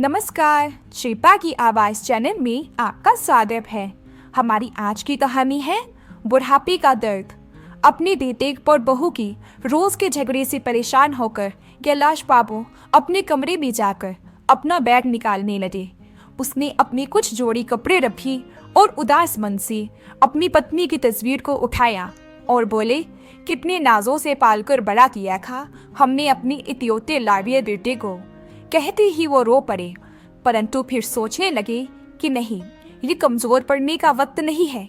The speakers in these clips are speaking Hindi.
नमस्कार, शिल्पा की आवाज़ चैनल में आपका स्वागत है। हमारी आज की कहानी है बुढ़ापे का दर्द। अपने बेटे और बहू की रोज के झगड़े से परेशान होकर कैलाश बाबू अपने कमरे में जाकर अपना बैग निकालने लगे। उसने अपनी कुछ जोड़ी कपड़े रखी और उदास मन से अपनी पत्नी की तस्वीर को उठाया और बोले, कितने नाजों से पालकर बड़ा किया था हमने अपनी इतियोते लाड़िए बेटे को। कहते ही वो रो पड़े, परंतु फिर सोचने लगे कि नहीं, ये कमजोर पड़ने का वक्त नहीं है।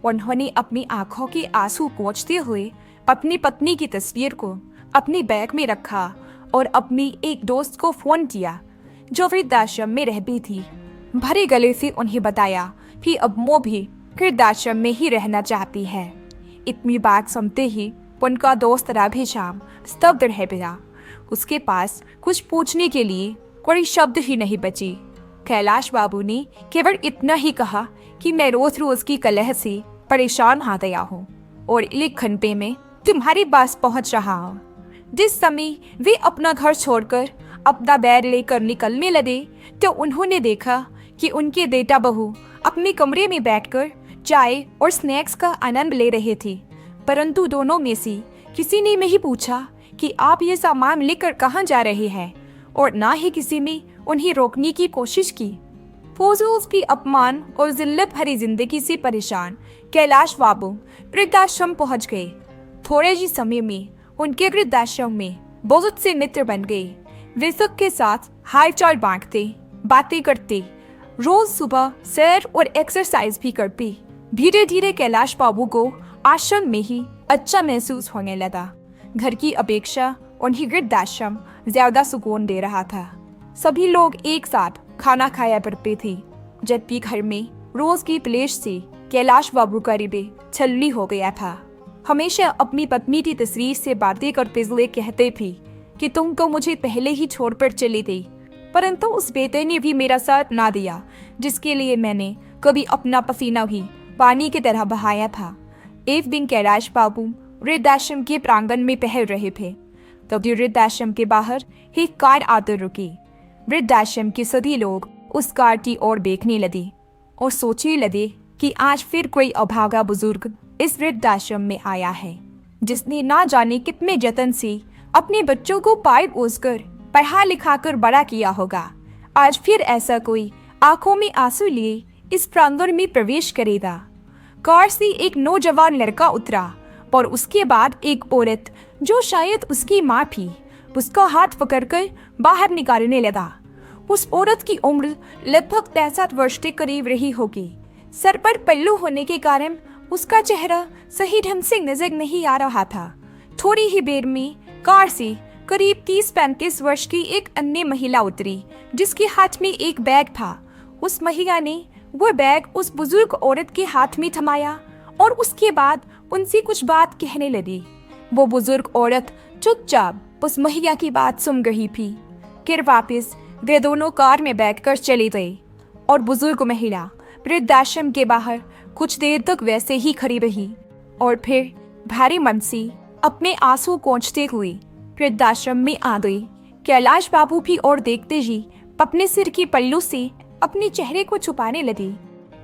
उन्होंने अपनी आंखों के आंसू पोंछते हुए अपनी पत्नी की तस्वीर को अपने बैग में रखा और अपनी एक दोस्त को फोन किया जो वृद्धाश्रम में रहती थी। भरे गले से उन्हें बताया कि अब वो भी वृद्धाश्रम में ही रहना चाहती है। इतनी बात सुनते ही उनका दोस्त राधेश्याम स्तब्ध रह गया। उसके पास कुछ पूछने के लिए कोई शब्द ही नहीं बची। कैलाश बाबू ने केवल इतना ही कहा कि मैं रोज रोज की कलह से परेशान आ गया हूँ और एक घंटे में तुम्हारे पास पहुँच रहा हूँ। जिस समय वे अपना घर छोड़कर अपना बैग लेकर निकलने लगे तो उन्होंने देखा कि उनके बेटा बहू अपने कमरे में बैठकर चाय और स्नैक्स का आनंद ले रहे थे, परंतु दोनों में से किसी ने नहीं पूछा कि आप ये सामान लेकर कहाँ जा रहे हैं और ना ही किसी ने उन्हें रोकने की कोशिश की। फौजूल की अपमान और जिल्लत भरी जिंदगी से परेशान कैलाश बाबू वृद्धाश्रम पहुँच गए। थोड़े ही समय में उनके वृद्धाश्रम में बहुत से मित्र बन गए। वे सबके साथ हालचाल बांटते, बातें करते, रोज सुबह सैर और एक्सरसाइज भी करते। धीरे धीरे कैलाश बाबू को आश्रम में ही अच्छा महसूस होने लगा। घर की अपेक्षा उन्हें वृद्धाश्रम ज्यादा सुकून दे रहा था। सभी लोग एक साथ खाना खाया करते थे, जबकि घर में रोज की क्लेश से कैलाश बाबू का हृदय छलनी हो गया था। हमेशा अपनी पत्नी की तस्वीर से बातें करते हुए कहते थे कि तुम तो मुझे पहले ही छोड़कर चली गई, परंतु उस बेटे ने भी मेरा साथ ना दिया जिसके लिए मैंने कभी अपना पसीना भी पानी की तरह बहाया था। एक दिन कैलाश बाबू वृद्धाश्रम के प्रांगण में टहल रहे थे, तभी वृद्धाश्रम के बाहर एक कार आकर रुकी। वृद्धाश्रम के सभी लोग उस कार की ओर देखने लगे और सोचने लगे कि आज फिर कोई अभागा बुजुर्ग इस वृद्धाश्रम में आया है, जिसने ना जाने कितने जतन से अपने बच्चों को पाल पोसकर पढ़ा लिखा कर बड़ा किया होगा। आज फिर ऐसा कोई आंखों में आंसू लिए इस प्रांगण में प्रवेश करेगा। कार से एक नौजवान लड़का उतरा और उसके बाद एक औरत जो शायद उसकी माँ थी उसका हाथ पकड़कर बाहर निकालने लगा। उस औरत की उम्र लगभग 63 वर्ष के करीब रही होगी। सर पर पल्लू होने के कारण उसका चेहरा सही ढंग से नजर नहीं आ रहा था। थोड़ी ही देर में कार से करीब 30-35 वर्ष की एक अन्य महिला उतरी जिसके हाथ में एक बैग था। उस महिला ने वह बैग उस बुजुर्ग औरत के हाथ में थमाया और उसके बाद उनसे कुछ बात कहने लगी। वो बुजुर्ग औरत चुपचाप उस महिला की बात सुन रही थी। फिर वापस वे दोनों कार में बैठकर चले गए और बुजुर्ग महिला वृद्धाश्रम के बाहर कुछ देर तक वैसे ही खड़ी रही और फिर भारी मन से अपने आंसू पोंछते हुए वृद्धाश्रम में आ गई। कैलाश बाबू भी और देखते ही अपने सिर की पल्लू से अपने चेहरे को छुपाने लगी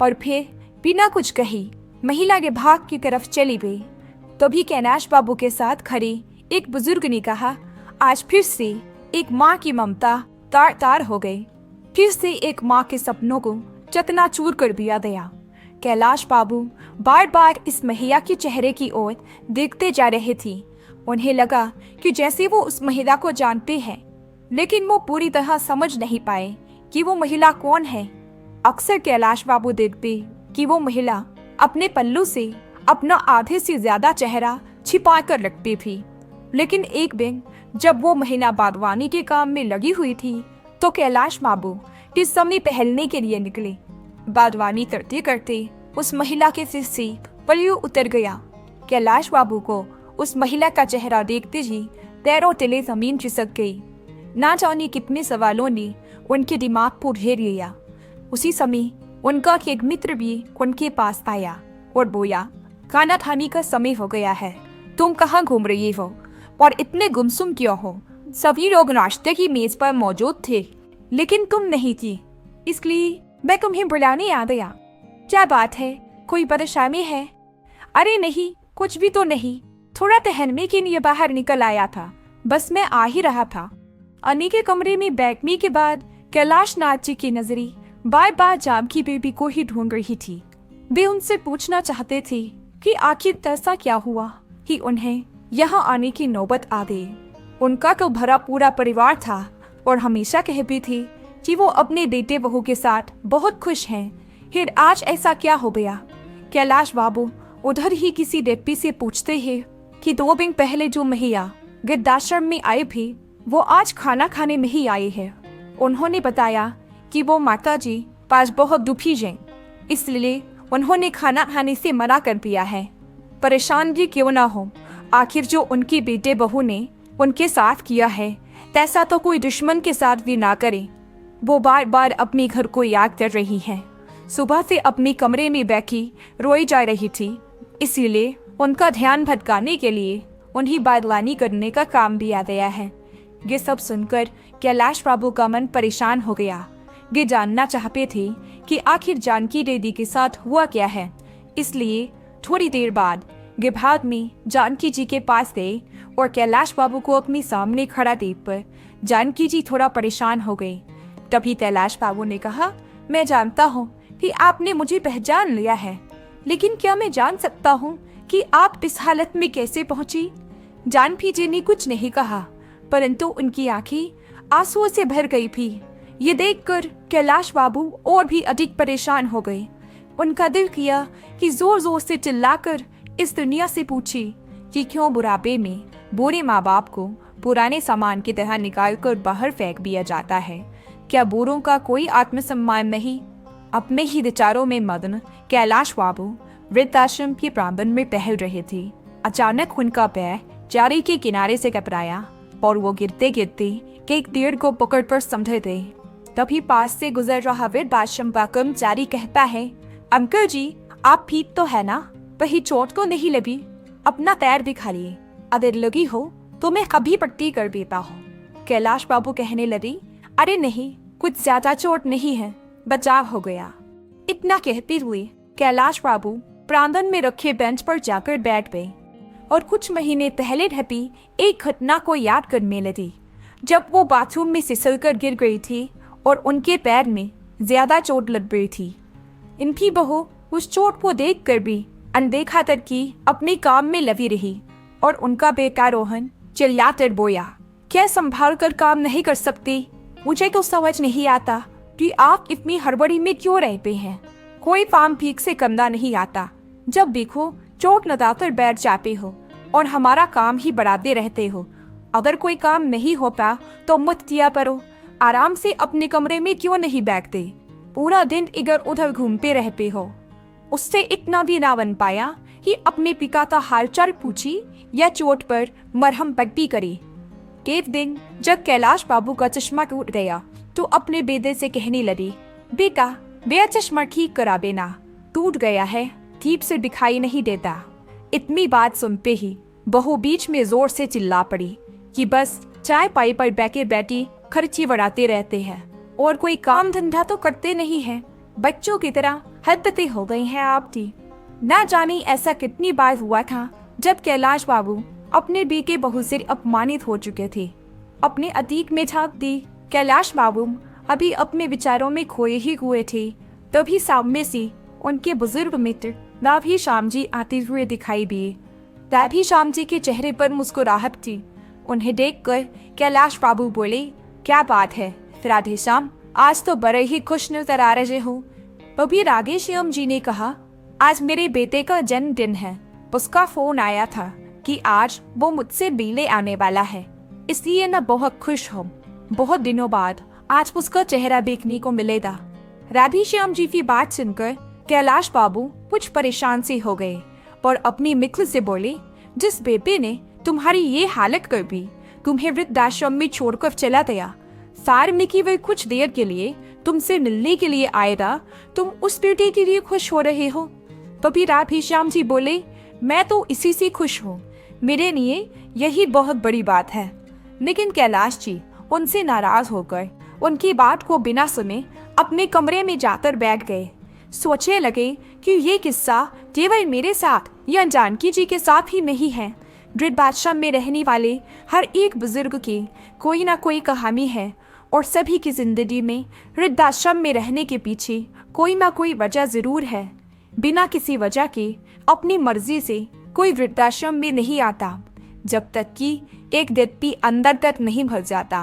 और फिर बिना कुछ कही महिला के भाग की तरफ चली गई। तभी कैलाश बाबू के साथ खड़े एक बुजुर्ग ने कहा, आज फिर से एक माँ की ममता तार तार हो गई। फिर से एक माँ के सपनों को चकनाचूर कर दिया गया। कैलाश बाबू बार बार इस महिला के चेहरे की ओर देखते जा रहे थे। उन्हें लगा कि जैसे वो उस महिला को जानते हैं, लेकिन वो पूरी तरह समझ नहीं पाए कि वो महिला कौन है। अक्सर कैलाश बाबू देखते कि वो महिला अपने पल्लू से अपना आधे से ज्यादा चेहरा छिपा कर रखती थी, लेकिन एक दिन जब वो महिला बागवानी के काम में लगी हुई थी तो कैलाश बाबू इस समय टहलने के लिए निकले। बागवानी करते करते उस महिला के सिर से पल्लू उतर गया। कैलाश बाबू को उस महिला का चेहरा देखते ही पैरों तले जमीन खिसक गई। ना जाने कितने सवालों ने उनके दिमाग को घेर लिया। उसी समय उनका एक मित्र भी उनके पास आया और बोला, खाना खाने का समय हो गया है, तुम कहाँ घूम रही हो और इतने गुमसुम क्यों हो? सभी लोग नाश्ते की मेज पर मौजूद थे, लेकिन तुम नहीं थी, इसलिए मैं तुम्हें बुलाने आ गया। क्या बात है, कोई परेशानी है? अरे नहीं, कुछ भी तो नहीं, थोड़ा टहलने के लिए बाहर निकल आया था, बस मैं आ ही रहा था। अनी के कमरे में बैठने के बाद कैलाश नाथ जी की नजरी बार बार जानकी बेबी को ही ढूंढ रही थी। वे उनसे पूछना चाहते थे कि आखिर ऐसा क्या हुआ कि उन्हें यहाँ आने की नौबत आ गई। उनका तो भरा पूरा परिवार था और हमेशा कहती थी कि वो अपने बेटे बहू के साथ बहुत खुश हैं। फिर आज ऐसा क्या हो गया? कैलाश बाबू उधर ही किसी डिप्टी से पूछते हैं कि 2 दिन पहले जो महिला वृद्धाश्रम में आए भी वो आज खाना खाने में ही आए हैं। उन्होंने बताया कि वो माता जी पास बहुत दुखी हैं, इसलिए उन्होंने खाना खाने से मना कर दिया है। परेशान भी क्यों ना हो, आखिर जो उनके बेटे बहू ने उनके साथ किया है तैसा तो कोई दुश्मन के साथ भी ना करे। वो बार बार अपने घर को याद कर रही है। सुबह से अपने कमरे में बैठी रोई जा रही थी, इसीलिए उनका ध्यान भटकाने के लिए उन्हें बादलानी करने का काम भी आ गया है। ये सब सुनकर कैलाश बाबू का मन परेशान हो गया। वे जानना चाहते थे कि आखिर जानकी दीदी के साथ हुआ क्या है। इसलिए थोड़ी देर बाद वे भाग में जानकी जी के पास गए और कैलाश बाबू को अपने सामने खड़ा देख कर जानकी जी थोड़ा परेशान हो गई। तभी कैलाश बाबू ने कहा, मैं जानता हूँ कि आपने मुझे पहचान लिया है, लेकिन क्या मैं जान सकता हूँ कि आप इस हालत में कैसे पहुंची? जानकी जी ने कुछ नहीं कहा, परंतु उनकी आंखें आंसुओं से भर गई थी। ये देखकर कैलाश बाबू और भी अधिक परेशान हो गए। उनका दिल किया कि जोर जोर से चिल्लाकर इस दुनिया से पूछी कि क्यों बुढ़ापे में बूढ़े माँ बाप को पुराने सामान की तरह निकाल कर बाहर फेंक दिया जाता है। क्या बूढ़ों का कोई आत्मसम्मान नहीं? अपने ही विचारों में मग्न कैलाश बाबू वृद्धाश्रम के प्रांगण में टहल रहे थे। अचानक उनका पैर चारी के किनारे से कपराया और वो गिरते गिरते एक पेड़ को पकड़ पर समझे थे। तभी पास से गुजर रहा वृद्धाश्रम का कर्मचारी कहता है, अंकल जी आप ठीक तो है ना? वही चोट को नहीं लगी? अपना पैर दिखा लिए, अगर लगी हो तो मैं कभी पट्टी कर देता हूँ। कैलाश बाबू कहने लगी, अरे नहीं, कुछ ज्यादा चोट नहीं है, बचाव हो गया। इतना कहते हुए कैलाश बाबू प्रांगण में रखे बेंच पर जाकर बैठ गए और कुछ महीने पहले घटी एक घटना को याद करने लगी, जब वो बाथरूम में फिसलकर गिर गई थी और उनके पैर में ज्यादा चोट लग गई थी। इनकी बहू उस चोट को देख कर भी अनदेखा करके अपने काम में लगी रही और उनका बेटा रोहन चिल्लाकर बोया, क्या संभाल कर काम नहीं कर सकती? मुझे तो समझ नहीं आता कि आप इतनी हड़बड़ी में क्यों रहते हैं। कोई काम ठीक से करना नहीं आता, जब देखो चोट लगाकर बैठ जाते हो और हमारा काम ही बढ़ाते रहते हो। अगर कोई काम नहीं होता तो मत किया करो, आराम से अपने कमरे में क्यों नहीं बैठते? पूरा दिन इधर उधर घूमते रहते हो। उससे इतना भी ना बन पाया कि अपने पिता का हालचाल पूछी या चोट पर मरहम पट्टी करी। एक दिन जब कैलाश बाबू का चश्मा टूट गया तो अपने बेटे से कहने लगी, बेटा मेरा चश्मा ठीक करा देना, टूट गया है, ठीक से दिखाई नहीं देता। इतनी बात सुनते ही बहू बीच में जोर से चिल्ला पड़ी कि बस चाय पाई पर बैठे बैठी खर्ची बढ़ाते रहते हैं और कोई काम धंधा तो करते नहीं है। बच्चों की तरह हरकतें हो गई हैं आपकी। ना जाने ऐसा कितनी बार हुआ था जब कैलाश बाबू अपने बेटे बहू से अपमानित हो चुके थे। अपने अतीत में झांक दी कैलाश बाबू अभी अपने विचारों में खोए ही हुए थे। तभी सामने से उनके बुजुर्ग मित्र राधे श्याम जी आते हुए दिखाई दिए। राधे श्याम जी के चेहरे पर मुस्कुराहट थी। उन्हें देखकर कैलाश बाबू बोले, क्या बात है राधे श्याम, आज तो बड़े ही खुश नजर आ रहे हो। तभी राधे श्याम जी ने कहा, आज मेरे बेटे का जन्मदिन है, उसका फोन आया था कि आज वो मुझसे मिलने आने वाला है, इसलिए मैं बहुत खुश हूँ। बहुत दिनों बाद आज उसका चेहरा देखने को मिलेगा। राधे श्याम जी की बात सुनकर कैलाश बाबू कुछ परेशान से हो गए और अपनी मित्र से बोले, जिस बेटे ने तुम्हारी ये हालत कर दी, तुम्हें वृद्धाश्रम में छोड़कर चला गया, सारने की वह कुछ देर के लिए तुमसे मिलने के लिए आएगा, तुम उस बेटे के लिए खुश हो रहे हो? तभी राधे श्याम जी बोले, मैं तो इसी से खुश हूँ, मेरे लिए यही बहुत बड़ी बात है। लेकिन कैलाश जी उनसे नाराज होकर उनकी बात को बिना सुने अपने कमरे में जाकर बैठ गए। सोचने लगे कि ये किस्सा केवल मेरे साथ या जानकी जी के साथ ही नहीं है। वृद्धाश्रम में रहने वाले हर एक बुजुर्ग की कोई ना कोई कहानी है और सभी की जिंदगी में वृद्धाश्रम में रहने के पीछे कोई ना कोई वजह जरूर है। बिना किसी वजह के अपनी मर्जी से कोई वृद्धाश्रम में नहीं आता जब तक कि एक व्यक्ति अंदर तक नहीं भर जाता,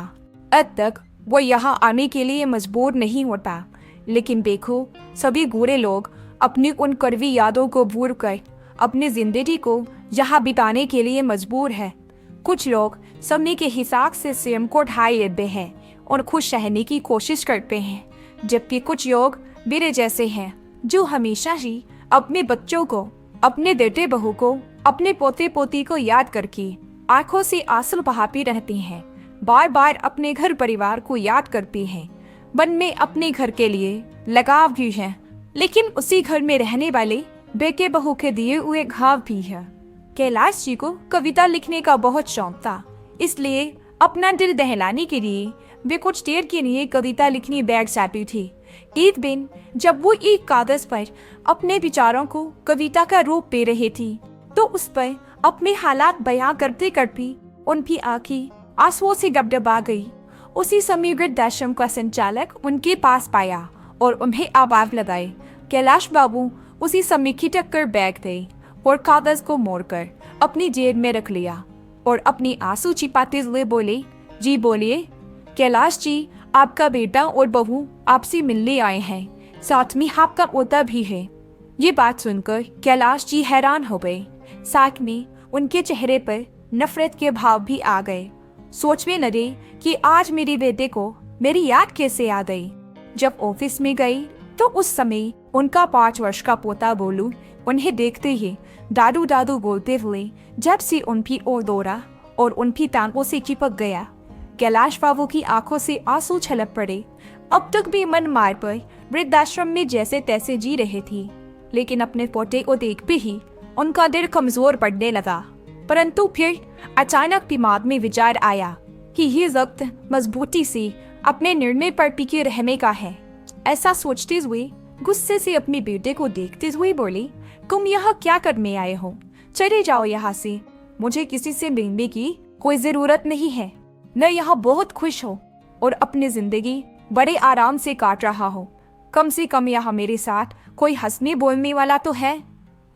अब तक वो यहाँ आने के लिए मजबूर नहीं होता। लेकिन देखो, सभी गोरे लोग अपनी उन कड़वी यादों को भूल कर अपनी जिंदगी को यहाँ बिताने के लिए मजबूर है। कुछ लोग समय के हिसाब से स्वयं को ढाई लेते हैं और खुश रहने की कोशिश करते हैं, जबकि कुछ लोग मेरे जैसे हैं जो हमेशा ही अपने बच्चों को, अपने बेटे बहू को, अपने पोते पोती को याद करके आंखों से आंसू बहाती रहती हैं, बार बार अपने घर परिवार को याद करती हैं, मन में अपने घर के लिए लगाव भी है, लेकिन उसी घर में रहने वाले बेटे बहू के दिए हुए घाव भी है। कैलाश जी को कविता लिखने का बहुत शौक था, इसलिए अपना दिल दहलाने के लिए वे कुछ देर के लिए कविता लिखने बैठ जाती थी। एक दिन जब वो एक कागज पर अपने विचारों को कविता का रूप दे रही थी, तो उस पर अपने हालात बयां करते करते उनकी आंखें आंसुओं से डबडबा गई। उसी समय वृद्धाश्रम का संचालक उनके पास पाया और उन्हें आवाज लगाई। कैलाश बाबू उसी समय खिटक कर बैठ गए और कागज को मोड़कर अपनी जेब में रख लिया और अपनी आंसू छिपाते हुए बोले, जी बोलिए। कैलाश जी, आपका बेटा और बहू आपसे मिलने आए हैं, साथ में आपका पोता भी है। ये बात सुनकर कैलाश जी हैरान हो गए, साथ में उनके चेहरे पर नफरत के भाव भी आ गए। सोचने लगे कि आज मेरे बेटे को मेरी याद कैसे आ गई। जब ऑफिस में गई तो उस समय उनका 5 वर्ष का पोता बोलू उन्हें देखते ही दादू दादू बोलते हुए जब से उनकी ओर दौड़ा और उनकी टांगों से चिपक गया। कैलाश बाबू की आंखों से आंसू छलक पड़े। अब तक भी मन मार पर वृद्धाश्रम में जैसे तैसे जी रहे थी, लेकिन अपने पोते को देखते ही उनका दिल कमजोर पड़ने लगा। परंतु फिर अचानक दिमाग में विचार आया कि ये वक्त मजबूती से अपने निर्णय पर टिके रहने का है। ऐसा सोचते हुए गुस्से से अपने बेटे को देखते हुए बोली, तुम यहाँ क्या करने आए हो? चले जाओ यहाँ से, मुझे किसी से मिलने की कोई जरूरत नहीं है। मैं यहाँ बहुत खुश हूँ और अपनी जिंदगी बड़े आराम से काट रहा हूँ। कम से कम यहाँ मेरे साथ कोई हंसने बोलने वाला तो है।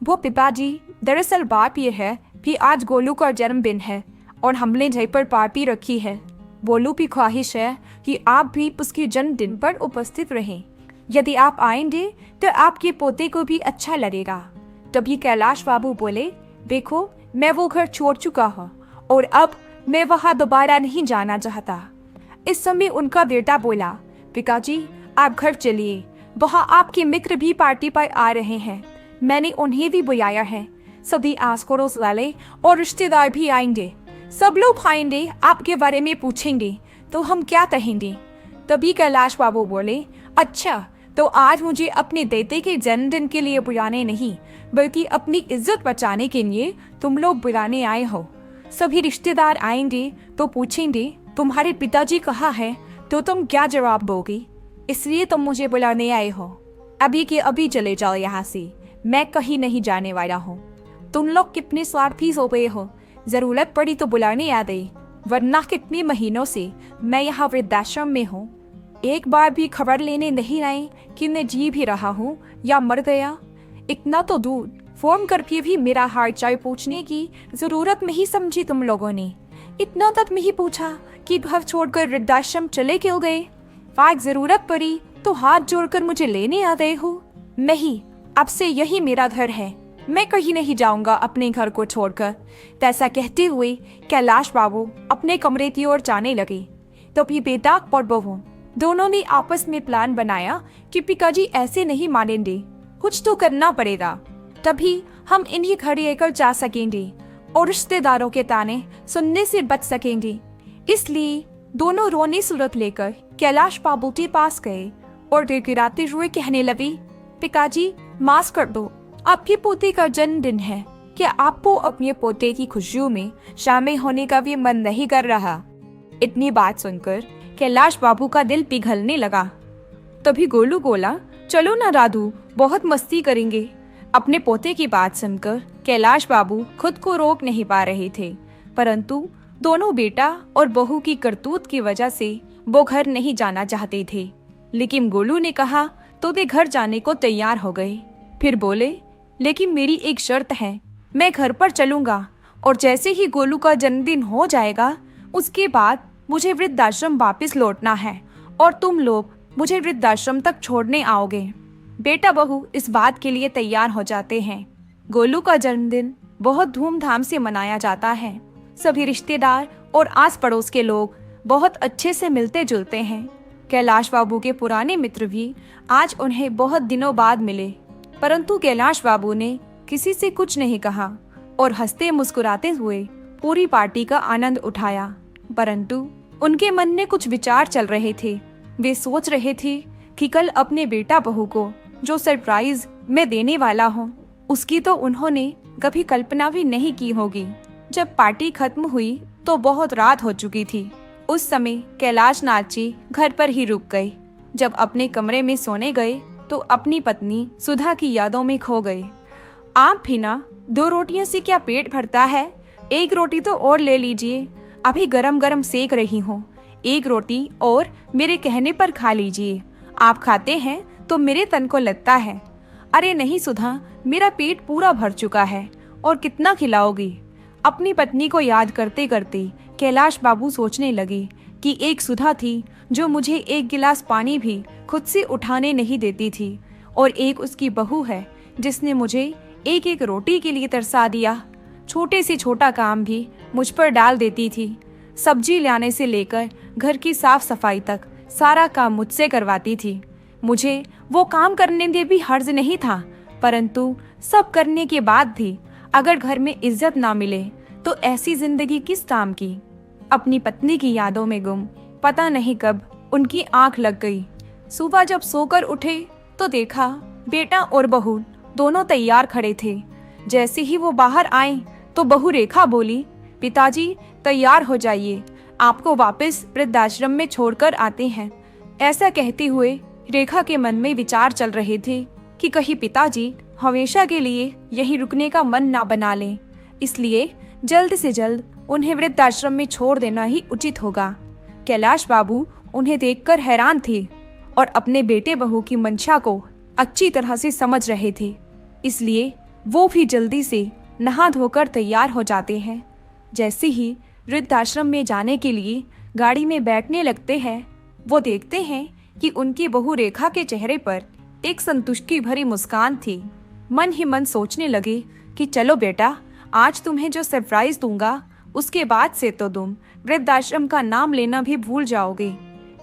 वो पिताजी, दरअसल बात यह है कि आज गोलू का जन्मदिन है और हमने घर पर पार्टी रखी है। गोलू की ख्वाहिश है कि आप भी उसके जन्मदिन पर उपस्थित रहें। यदि आप आएंगे तो आपके पोते को भी अच्छा लगेगा। तभी कैलाश बाबू बोले, देखो, मैं वो घर छोड़ चुका हूँ और अब मैं वहाँ दोबारा नहीं जाना चाहता। इस समय उनका बेटा बोला, पिताजी, आप घर चलिए, वहाँ आपके मित्र भी पार्टी पर आ रहे हैं, मैंने उन्हें भी बुलाया है। सभी आस पड़ोस वाले और रिश्तेदार भी आएंगे, सब लोग आएंगे, आपके बारे में पूछेंगे तो हम क्या कहेंगे? तभी कैलाश बाबू बोले, अच्छा, तो आज मुझे अपने बेटे के जन्मदिन के लिए बुलाने नहीं, बल्कि अपनी इज्जत बचाने के लिए तुम लोग बुलाने आए हो। सभी रिश्तेदार आएंगे तो पूछेंगे तुम्हारे पिताजी कहाँ हैं, तो तुम क्या जवाब दोगे? इसलिए तुम मुझे बुलाने आए हो। अभी के अभी चले जाओ यहाँ से, मैं कहीं नहीं जाने वाला हूँ। तुम लोग कितने स्वार्थी हो गए हो, जरूरत पड़ी तो बुलाने आ गई, वरना कितने महीनों से मैं यहाँ वृद्धाश्रम में हूँ, एक बार भी खबर लेने नहीं आए कि मैं जी भी रहा हूँ या मर गया। इतना तो दूर फोन करके भी मेरा हाल चाल पूछने की जरूरत नहीं समझी तुम लोगों ने। इतना तक नहीं पूछा कि घर छोड़कर वृद्धाश्रम चले क्यों गए। आज जरूरत पड़ी तो हाथ जोड़कर मुझे लेने आ गए हो। नहीं, अब से यही मेरा घर है, मैं कहीं नहीं जाऊंगा अपने घर को छोड़कर। ऐसा कहते हुए कैलाश बाबू अपने कमरे की ओर जाने लगे। तो भी बेटा और बहू दोनों ने आपस में प्लान बनाया कि पिताजी ऐसे नहीं मानेंगे, कुछ तो करना पड़ेगा, तभी हम इन्हीं घर लेकर जा सकेंगे और रिश्तेदारों के ताने सुनने से बच सकेंगे। इसलिए दोनों रोने सूरत लेकर कैलाश बाबू के पास गए और गिड़गिड़ाते हुए कहने लगे, पिताजी, माफ कर दो, आपके पोते का जन्मदिन है, क्या आपको अपने पोते की खुशियों में शामिल होने का भी मन नहीं कर रहा? इतनी बात सुनकर कैलाश बाबू का दिल पिघलने लगा। तभी गोलू बोला, चलो ना राधू, बहुत मस्ती करेंगे। अपने पोते की बात सुनकर कैलाश बाबू खुद को रोक नहीं पा रहे थे, परंतु दोनों बेटा और बहू की करतूत की वजह से वो घर नहीं जाना चाहते थे। लेकिन गोलू ने कहा तो वे घर जाने को तैयार हो गए। फिर बोले, लेकिन मेरी एक शर्त है, मैं घर पर चलूंगा और जैसे ही गोलू का जन्मदिन हो जाएगा उसके बाद मुझे वृद्धाश्रम वापस लौटना है और तुम लोग मुझे वृद्धाश्रम तक छोड़ने आओगे। बेटा बहू इस बात के लिए तैयार हो जाते हैं। गोलू का जन्मदिन बहुत धूमधाम से मनाया जाता है। सभी रिश्तेदार और आस पड़ोस के लोग बहुत अच्छे से मिलते जुलते हैं। कैलाश बाबू के पुराने मित्र भी आज उन्हें बहुत दिनों बाद मिले, परंतु कैलाश बाबू ने किसी से कुछ नहीं कहा और हंसते मुस्कुराते हुए पूरी पार्टी का आनंद उठाया। परंतु उनके मन में कुछ विचार चल रहे थे। वे सोच रहे थे कि कल अपने बेटा बहू को जो सरप्राइज मैं देने वाला हूँ उसकी तो उन्होंने कभी कल्पना भी नहीं की होगी। जब पार्टी खत्म हुई तो बहुत रात हो चुकी थी। उस समय कैलाश नाथ जी घर पर ही रुक गए। जब अपने कमरे में सोने गए तो अपनी पत्नी सुधा की यादों में खो गए। आप भी ना, 2 रोटियों से क्या पेट भरता है? एक रोटी तो और ले लीजिए, अभी गरम गरम सेक रही हूँ। एक रोटी और मेरे कहने पर खा लीजिए, आप खाते हैं तो मेरे तन को लगता है। अरे नहीं सुधा, मेरा पेट पूरा भर चुका है और कितना खिलाओगी? अपनी पत्नी को याद करते करते कैलाश बाबू सोचने लगे कि एक सुधा थी जो मुझे एक गिलास पानी भी खुद से उठाने नहीं देती थी और एक उसकी बहू है जिसने मुझे एक एक रोटी के लिए तरसा दिया। छोटे से छोटा काम भी मुझ पर डाल देती थी। सब्जी लाने से लेकर घर की साफ सफाई तक सारा काम मुझसे करवाती थी। मुझे वो काम करने में भी हर्ज नहीं था, परंतु सब करने के बाद भी अगर घर में इज्जत ना मिले तो ऐसी जिंदगी किस काम की। अपनी पत्नी की यादों में गुम पता नहीं कब उनकी आंख लग गई। सुबह जब सोकर उठे तो देखा बेटा और बहू दोनों तैयार खड़े थे। जैसे ही वो बाहर आए तो बहू रेखा बोली, पिताजी तैयार हो जाइए, आपको वापस वृद्धाश्रम में छोड़कर आते हैं। ऐसा कहते हुए रेखा के मन में विचार चल रहे थे कि कहीं पिताजी हमेशा के लिए यहीं रुकने का मन ना बना लें, इसलिए जल्द से जल्द उन्हें वृद्धाश्रम में छोड़ देना ही उचित होगा। कैलाश बाबू उन्हें देखकर हैरान थे और अपने बेटे बहू की मंशा को अच्छी तरह से समझ रहे थे, इसलिए वो भी जल्दी से नहा धोकर तैयार हो जाते हैं। जैसे ही वृद्धाश्रम में जाने के लिए गाड़ी में बैठने लगते हैं, वो देखते हैं कि उनकी बहू रेखा के चेहरे पर एक संतुष्टि भरी मुस्कान थी। मन ही मन सोचने लगे कि चलो बेटा, आज तुम्हें जो सरप्राइज दूंगा उसके बाद से तो तुम वृद्धाश्रम का नाम लेना भी भूल जाओगे।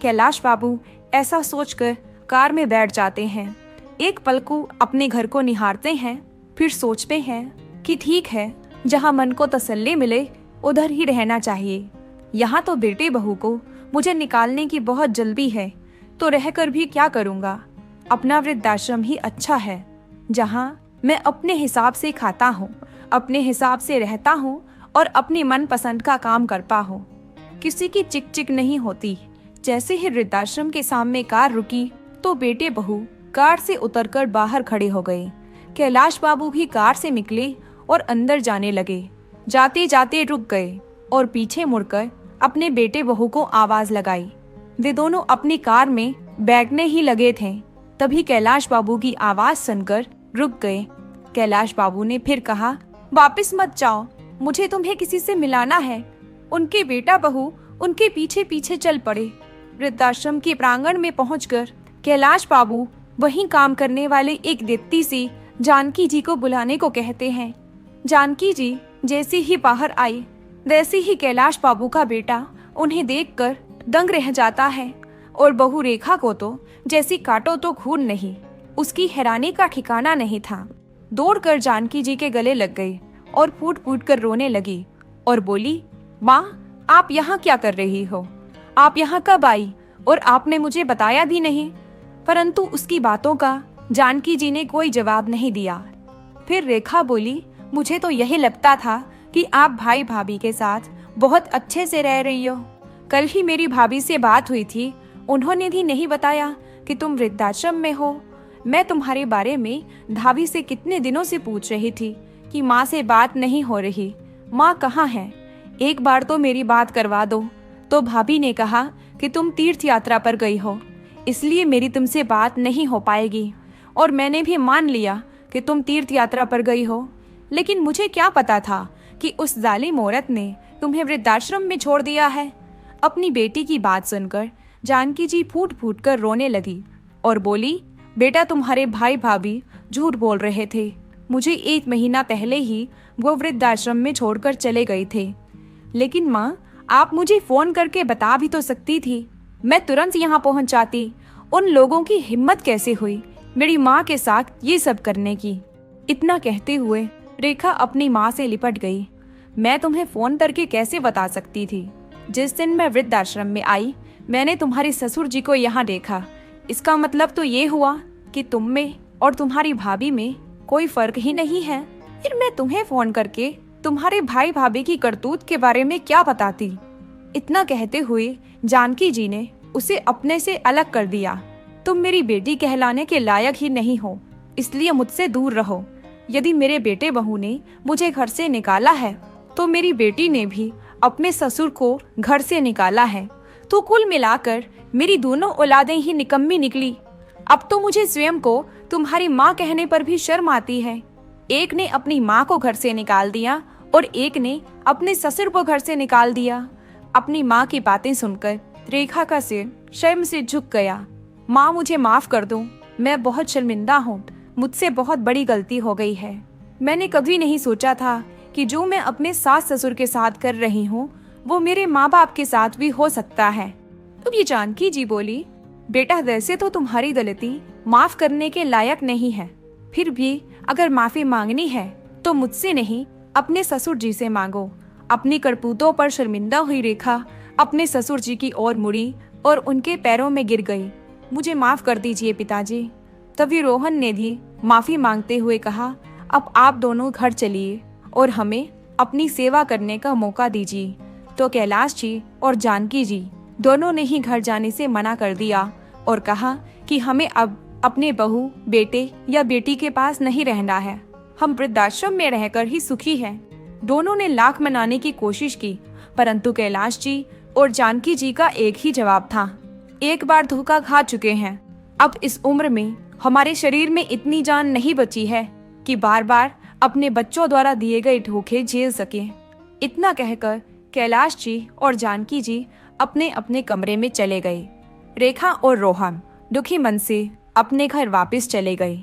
कैलाश बाबू ऐसा सोचकर कार में बैठ जाते हैं। एक पल को अपने घर को निहारते हैं, फिर सोचते हैं कि ठीक है, जहाँ मन को तसल्ली मिले उधर ही रहना चाहिए। यहाँ तो बेटे बहू को मुझे निकालने की बहुत जल्दी है, तो रहकर भी क्या करूँगा। अपना वृद्धाश्रम ही अच्छा है, जहाँ मैं अपने हिसाब से खाता हूँ, अपने हिसाब से रहता हूँ और अपनी मनपसंद का काम करता हूँ। किसी की चिक चिक नहीं होती। जैसे ही वृद्धाश्रम के सामने कार रुकी तो बेटे बहू कार से उतरकर बाहर खड़े हो गए। कैलाश बाबू भी कार से निकले और अंदर जाने लगे। जाते जाते रुक गए और पीछे मुड़कर अपने बेटे बहू को आवाज लगाई। वे दोनों अपनी कार में बैठने ही लगे थे, तभी कैलाश बाबू की आवाज सुनकर रुक गए। कैलाश बाबू ने फिर कहा, वापस मत जाओ, मुझे तुम्हें किसी से मिलाना है। उनके बेटा बहू उनके पीछे पीछे चल पड़े। वृद्धाश्रम के प्रांगण में पहुंचकर कैलाश बाबू वहीं काम करने वाले एक दीप्ति से जानकी जी को बुलाने को कहते हैं। जानकी जी जैसे ही बाहर आई, वैसे ही कैलाश बाबू का बेटा उन्हें देखकर दंग रह जाता है और बहू रेखा को तो जैसी काटो तो खून नहीं, उसकी हैरानी का ठिकाना नहीं था। दौड़कर जानकी जी के गले लग गई और फूट फूट कर रोने लगी और बोली, माँ आप यहाँ क्या कर रही हो? आप यहाँ कब आई और आपने मुझे बताया भी नहीं। परंतु उसकी बातों का जानकी जी ने कोई जवाब नहीं दिया। फिर रेखा बोली, मुझे तो यही लगता था कि आप भाई भाभी के साथ बहुत अच्छे से रह रही हो। कल ही मेरी भाभी से बात हुई थी, उन्होंने भी नहीं बताया कि तुम वृद्धाश्रम में हो। मैं तुम्हारे बारे में भाभी से कितने दिनों से पूछ रही थी कि माँ से बात नहीं हो रही, माँ कहाँ है, एक बार तो मेरी बात करवा दो। तो भाभी ने कहा कि तुम तीर्थ यात्रा पर गई हो, इसलिए मेरी तुमसे बात नहीं हो पाएगी। और मैंने भी मान लिया कि तुम तीर्थ यात्रा पर गई हो, लेकिन मुझे क्या पता था कि उस जालिम औरत ने तुम्हें वृद्धाश्रम में छोड़ दिया है। अपनी बेटी की बात सुनकर जानकी जी फूट फूट कर रोने लगी और बोली, बेटा तुम्हारे भाई भाभी झूठ बोल रहे थे, मुझे 1 महीना पहले ही वो वृद्धाश्रम में छोड़कर चले गए थे। लेकिन माँ, आप मुझे फोन करके बता भी तो सकती थी, मैं तुरंत यहाँ पहुँच जाती। उन लोगों की हिम्मत कैसे हुई मेरी माँ के साथ ये सब करने की। इतना कहते हुए रेखा अपनी माँ से लिपट गई। मैं तुम्हें फोन करके कैसे बता सकती थी? जिस दिन मैं वृद्धाश्रम में आई, मैंने तुम्हारे ससुर जी को यहाँ देखा। इसका मतलब तो ये हुआ कि तुम में और तुम्हारी भाभी में कोई फर्क ही नहीं है। फिर मैं तुम्हें फोन करके तुम्हारे भाई भाभी की करतूत के बारे में क्या बताती? इतना कहते हुए जानकी जी ने उसे अपने से अलग कर दिया। तुम मेरी बेटी कहलाने के लायक ही नहीं हो, इसलिए मुझसे दूर रहो। यदि मेरे बेटे बहू ने मुझे घर से निकाला है, तो मेरी बेटी ने भी अपने ससुर को घर से निकाला है। तो कुल मिलाकर मेरी दोनों औलादें ही निकम्मी निकली। अब तो मुझे स्वयं को तुम्हारी माँ कहने पर भी शर्म आती है। एक ने अपनी माँ को घर से निकाल दिया और एक ने अपने ससुर को घर से निकाल दिया। अपनी माँ की बातें सुनकर रेखा का सिर शर्म से झुक गया। माँ, मुझे माफ कर दो, मैं बहुत शर्मिंदा हूँ, मुझसे बहुत बड़ी गलती हो गई है। मैंने कभी नहीं सोचा था कि जो मैं अपने सास ससुर के साथ कर रही हूँ वो मेरे माँ बाप के साथ भी हो सकता है। तो ये जानकी जी बोली, बेटा वैसे तो तुम्हारी गलती माफ करने के लायक नहीं है, फिर भी अगर माफी मांगनी है तो मुझसे नहीं, अपने ससुर जी से मांगो। अपनी करतूतों पर शर्मिंदा हुई रेखा अपने ससुर जी की ओर मुड़ी और उनके पैरों में गिर गई। मुझे माफ कर दीजिए पिताजी। तभी रोहन ने भी माफी मांगते हुए कहा, अब आप दोनों घर चलिए और हमें अपनी सेवा करने का मौका दीजिए। तो कैलाश जी और जानकी जी दोनों ने ही घर जाने से मना कर दिया और कहा कि हमें अब अपने बहू, बेटे या बेटी के पास नहीं रहना है, हम वृद्धाश्रम में रहकर ही सुखी हैं। दोनों ने लाख मनाने की कोशिश की, परंतु कैलाश जी और जानकी जी का एक ही जवाब था, एक बार धोखा खा चुके हैं। अब इस उम्र में हमारे शरीर में इतनी जान नहीं बची है कि बार बार अपने बच्चों द्वारा दिए गए धोखे झेल सके। इतना कहकर कैलाश जी और जानकी जी अपने अपने कमरे में चले गए। रेखा और रोहन दुखी मन से अपने घर वापस चले गए।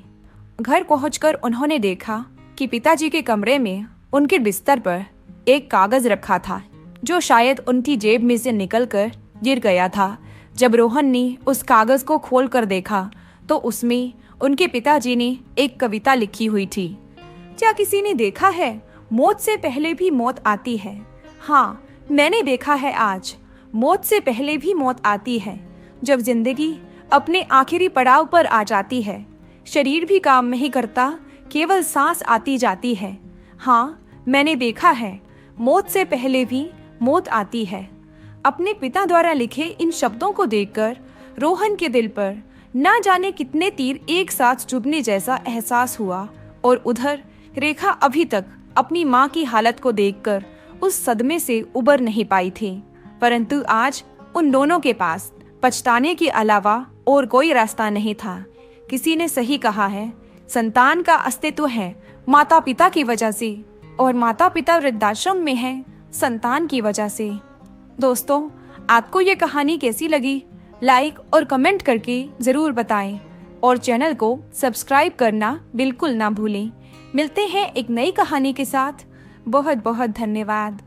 घर पहुंचकर उन्होंने देखा कि पिताजी के कमरे में उनके बिस्तर पर एक कागज रखा था, जो शायद उनकी जेब में से निकलकर गिर गया था। जब रोहन ने उस कागज को खोलकर देखा तो उसमें उनके पिताजी ने एक कविता लिखी हुई थी। क्या किसी ने देखा है, मौत से पहले भी मौत आती है। हाँ, मैंने देखा है आज, मौत से पहले भी मौत आती है। जब जिंदगी अपने आखिरी पड़ाव पर आ जाती है, शरीर भी काम नहीं करता, केवल सांस आती जाती है। हाँ, मैंने देखा है, मौत से पहले भी मौत आती है। अपने पिता द्वारा लिखे इन शब्दों को देखकर रोहन के दिल पर ना जाने कितने तीर एक साथ चुभने जैसा एहसास हुआ। और उधर रेखा अभी तक अपनी माँ की हालत को देखकर उस सदमे से उबर नहीं पाई थी, परंतु आज उन दोनों के पास पछताने के अलावा और कोई रास्ता नहीं था। किसी ने सही कहा है, संतान का अस्तित्व है माता पिता की वजह से, और माता पिता वृद्धाश्रम में हैं संतान की वजह से। दोस्तों, आपको ये कहानी कैसी लगी? लाइक और कमेंट करके ज़रूर बताएं और चैनल को सब्सक्राइब करना बिल्कुल ना भूलें। मिलते हैं एक नई कहानी के साथ। बहुत बहुत धन्यवाद।